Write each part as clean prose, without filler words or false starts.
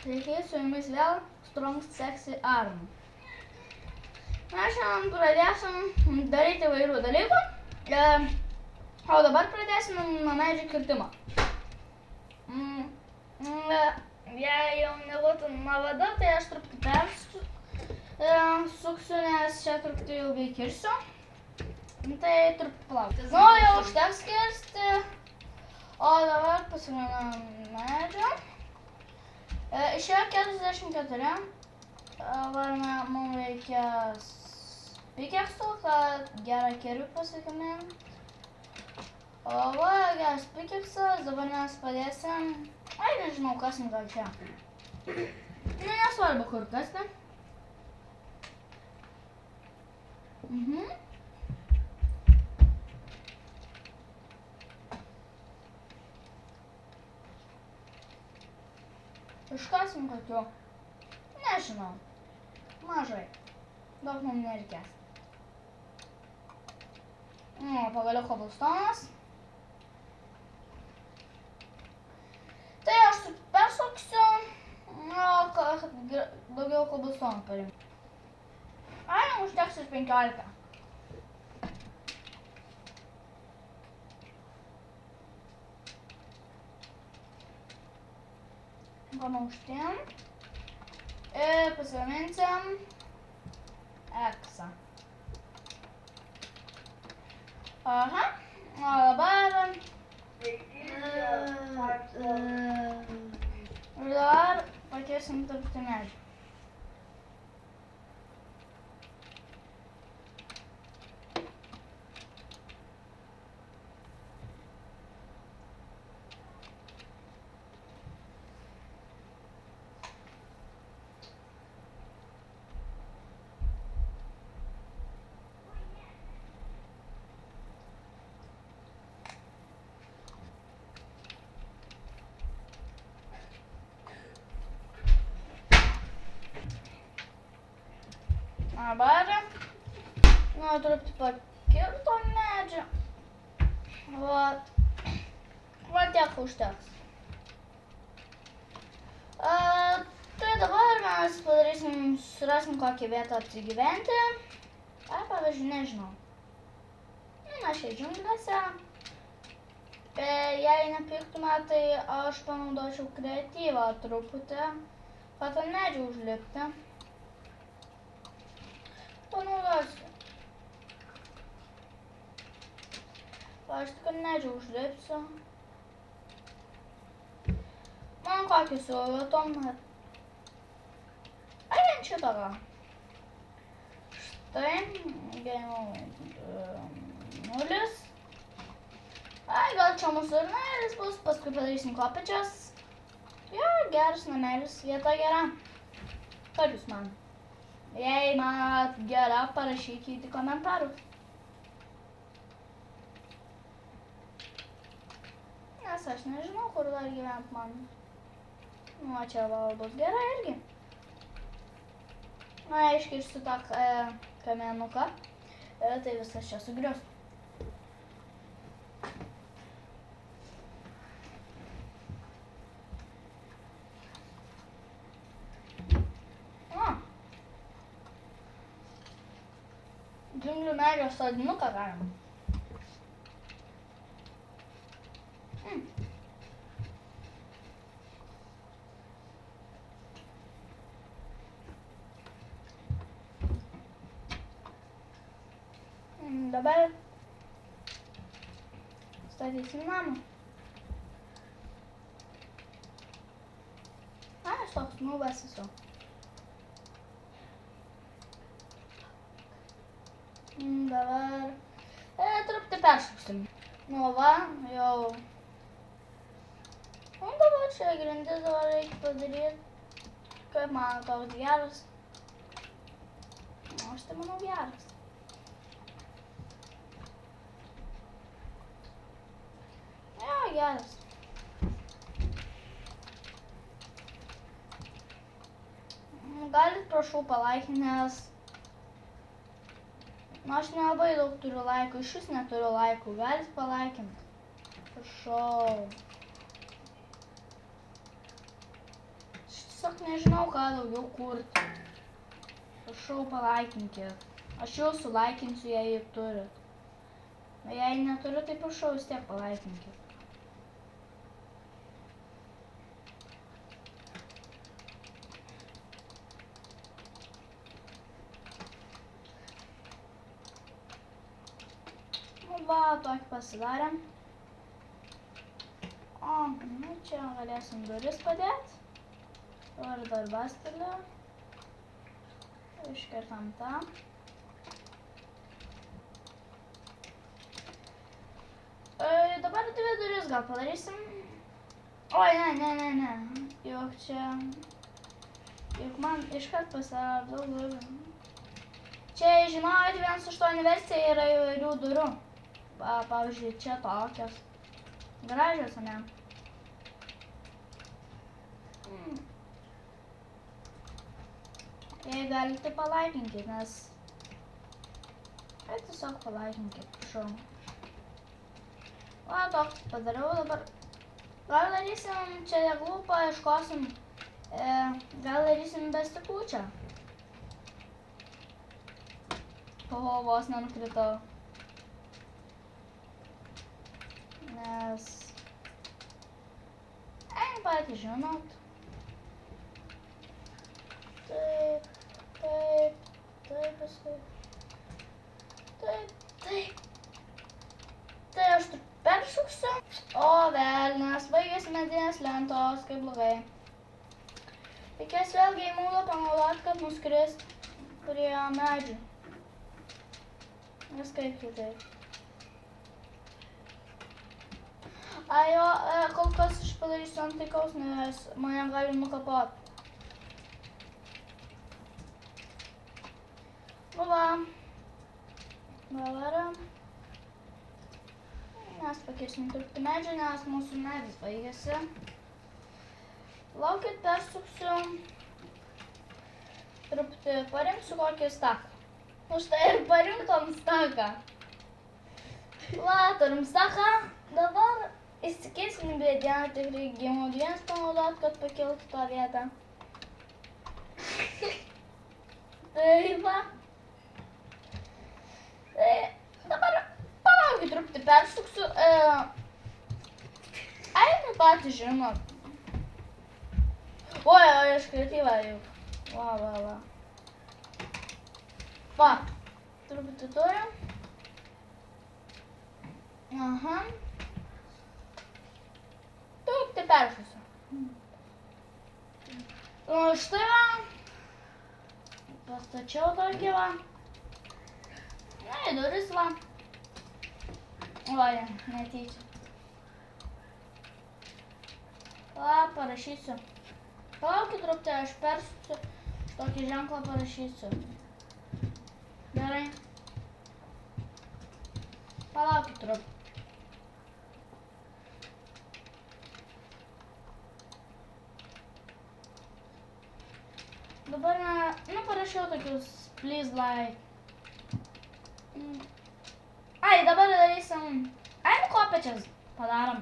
sveiki, su jumis vėl Strong Sexy Arm. Mes šiandien pradėsim daryti įvairių dalykų, o dabar pradėsim nuo medžių kirtimo. Jei jau nebūtų nuovodu, tai aš truputį persuksiu, nes čia truputį ilgai kirsiu. Tai truputį palaukti. Nu, jau užteks kirsti, o dabar pasigaminam medžių. Išėjo 44, mums reikės pikeksų, kad gerą kirvį pasigamint. O va, geras pikeksas, dabar mes padėsim, nežinau kas gal čia. Nu, nesvarbu kur kasti. Iškasim kokiu, nežinau, mažai, daug mums nereikės. Pagaliau koblstonas. Tai aš persuksiu, kad daugiau koblstonų parimti. Užteks ir 15. Pamauštėm ir pasigaminsim eksą. Aha, o dabar pakeisim truputį medžių. Dabar, truputį pakirto medžią. Va tiek užteks. Tai dabar mes surasim kokį vietą apsigyventi. Pavyzdžiui, nežinau. Čia džiunglėse. Jei nepyktume, tai aš panaudočiau kreatyvą truputį, kad ant medžių užlipti. Panaudosiu. Aš tik ant medžių užlipsiu. Man kokį siūlytum. Vien šitą gal. Štai. G0. Gal čia mūsų ir namelis bus, paskui padarysim kopėčias. Geras namelis, vieta gera. Kaip jūs man? Jei manot gera, parašykite komentarus. Nes aš nežinau, kur dar gyvent man. Čia gal bus gera irgi. Iškirsiu tą kamienuką. Tai visas čia sugrius. Džiunglių medžio sodinuką galim. Dabar statysim namą. Aš toks nubas esu. Dabar truputį peršoksim. Va, jau. Dabar čia grindis dabar reikia padaryti. Kaip man toks geras. Aš tai manau geras. Geras. Galit prašau palaikinti, nes aš nelabai daug turiu laikų, iš vis neturiu laikų. Galit palaikinti. Prašau. tiesiog nežinau, ką daugiau kurti. Prašau, palaikinkit. Aš jūsų laikinsiu, jei jį turit. Jei neturiu, tai prašau, vis tiek palaikinkit. Va, tokį pasidarėm. O, nu čia galėsim duris padėti. Dabar dar bastelį. Iškertam tą. Dabar dvi duris gal padarysim. Oi, ne. Juk čia... Juk man iškart pasidaro daug durų. Čia, žinojot, 1.8 versija yra įvairių durų. Pavyzdžiui, čia tokios. Gražios, ne? Jei galite, palaikinkit, nes... Tiesiog palaikinkit, prašau. Va, tokį padariau dabar. Gal darysim čia deglų, paieškosim. Gal darysim be stiklų čia. Oho, vos nenukritau. Nes... patys žinot. Taip, paskui. Taip. Tai aš tik peršuksiu. O, velnias, baigėsi medinės lentos, kaip blogai. Reikės vėlgi į mūdą panaudoti, kad nuskrist prie medžių. Nes kaip kitaip. Jo, kol kas aš padarysiu ant taikaus, nes mane gali nukapot. Nu va. Dabar mes pakeisim truputį medžių, nes mūsų medis baigėsi. Laukit, persuksiu. Truputį parinksiu kokį staką. Nu štai ir parinktom staką. Va, turim staką. Dabar įsikeisim į dieną, tik reikia mod 1 panaudot, kad pakiltų tą vietą. Tai va. Dabar palaukit truputį persuksiu. Einu patys žinot. Oi, aš kreatyvą jau. Va. Va, truputį turim. Aha. Truputį peršusiu. Nu, štai va. Pastačiau tokį va. Na, į duris va. Oi, netyčia. Va, parašysiu. Palaukit truputį, aš persuksiu. Tokį ženklą parašysiu. Gerai. Palaukit truputį. Dabar, nu, parašiau tokius please like. Ai, dabar darysim. Ai, nu, kopėčias padarom.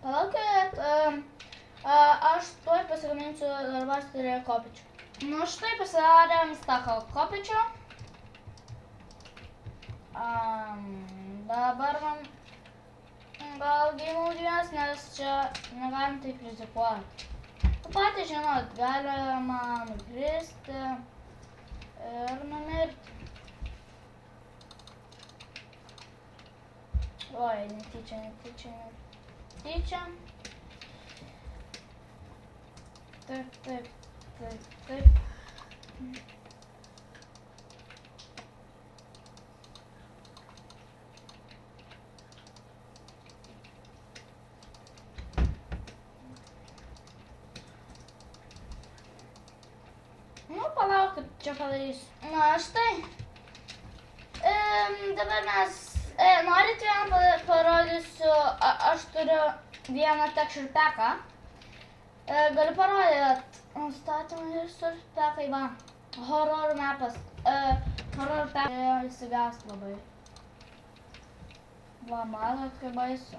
Palaukit, aš tuoj pasigaminsiu darbasturį kopėčių. Nu, štai pasidarėm staką kopėčių. Dabar man gal gaimaudies, nes čia negalim taip rizikuoti. Patys žinot, galima nukristi ir numirti. Oi, netyčia. Taip. Nu, palaukit, čia padarysiu. Na, štai. Dabar mes... Norit vieną parodysiu, aš turiu vieną texture packą. Galiu parodyt. Statymai ir surpekai, va. Horror mapas. Horror pack įsigąs labai. Va, matot, kaip baisu.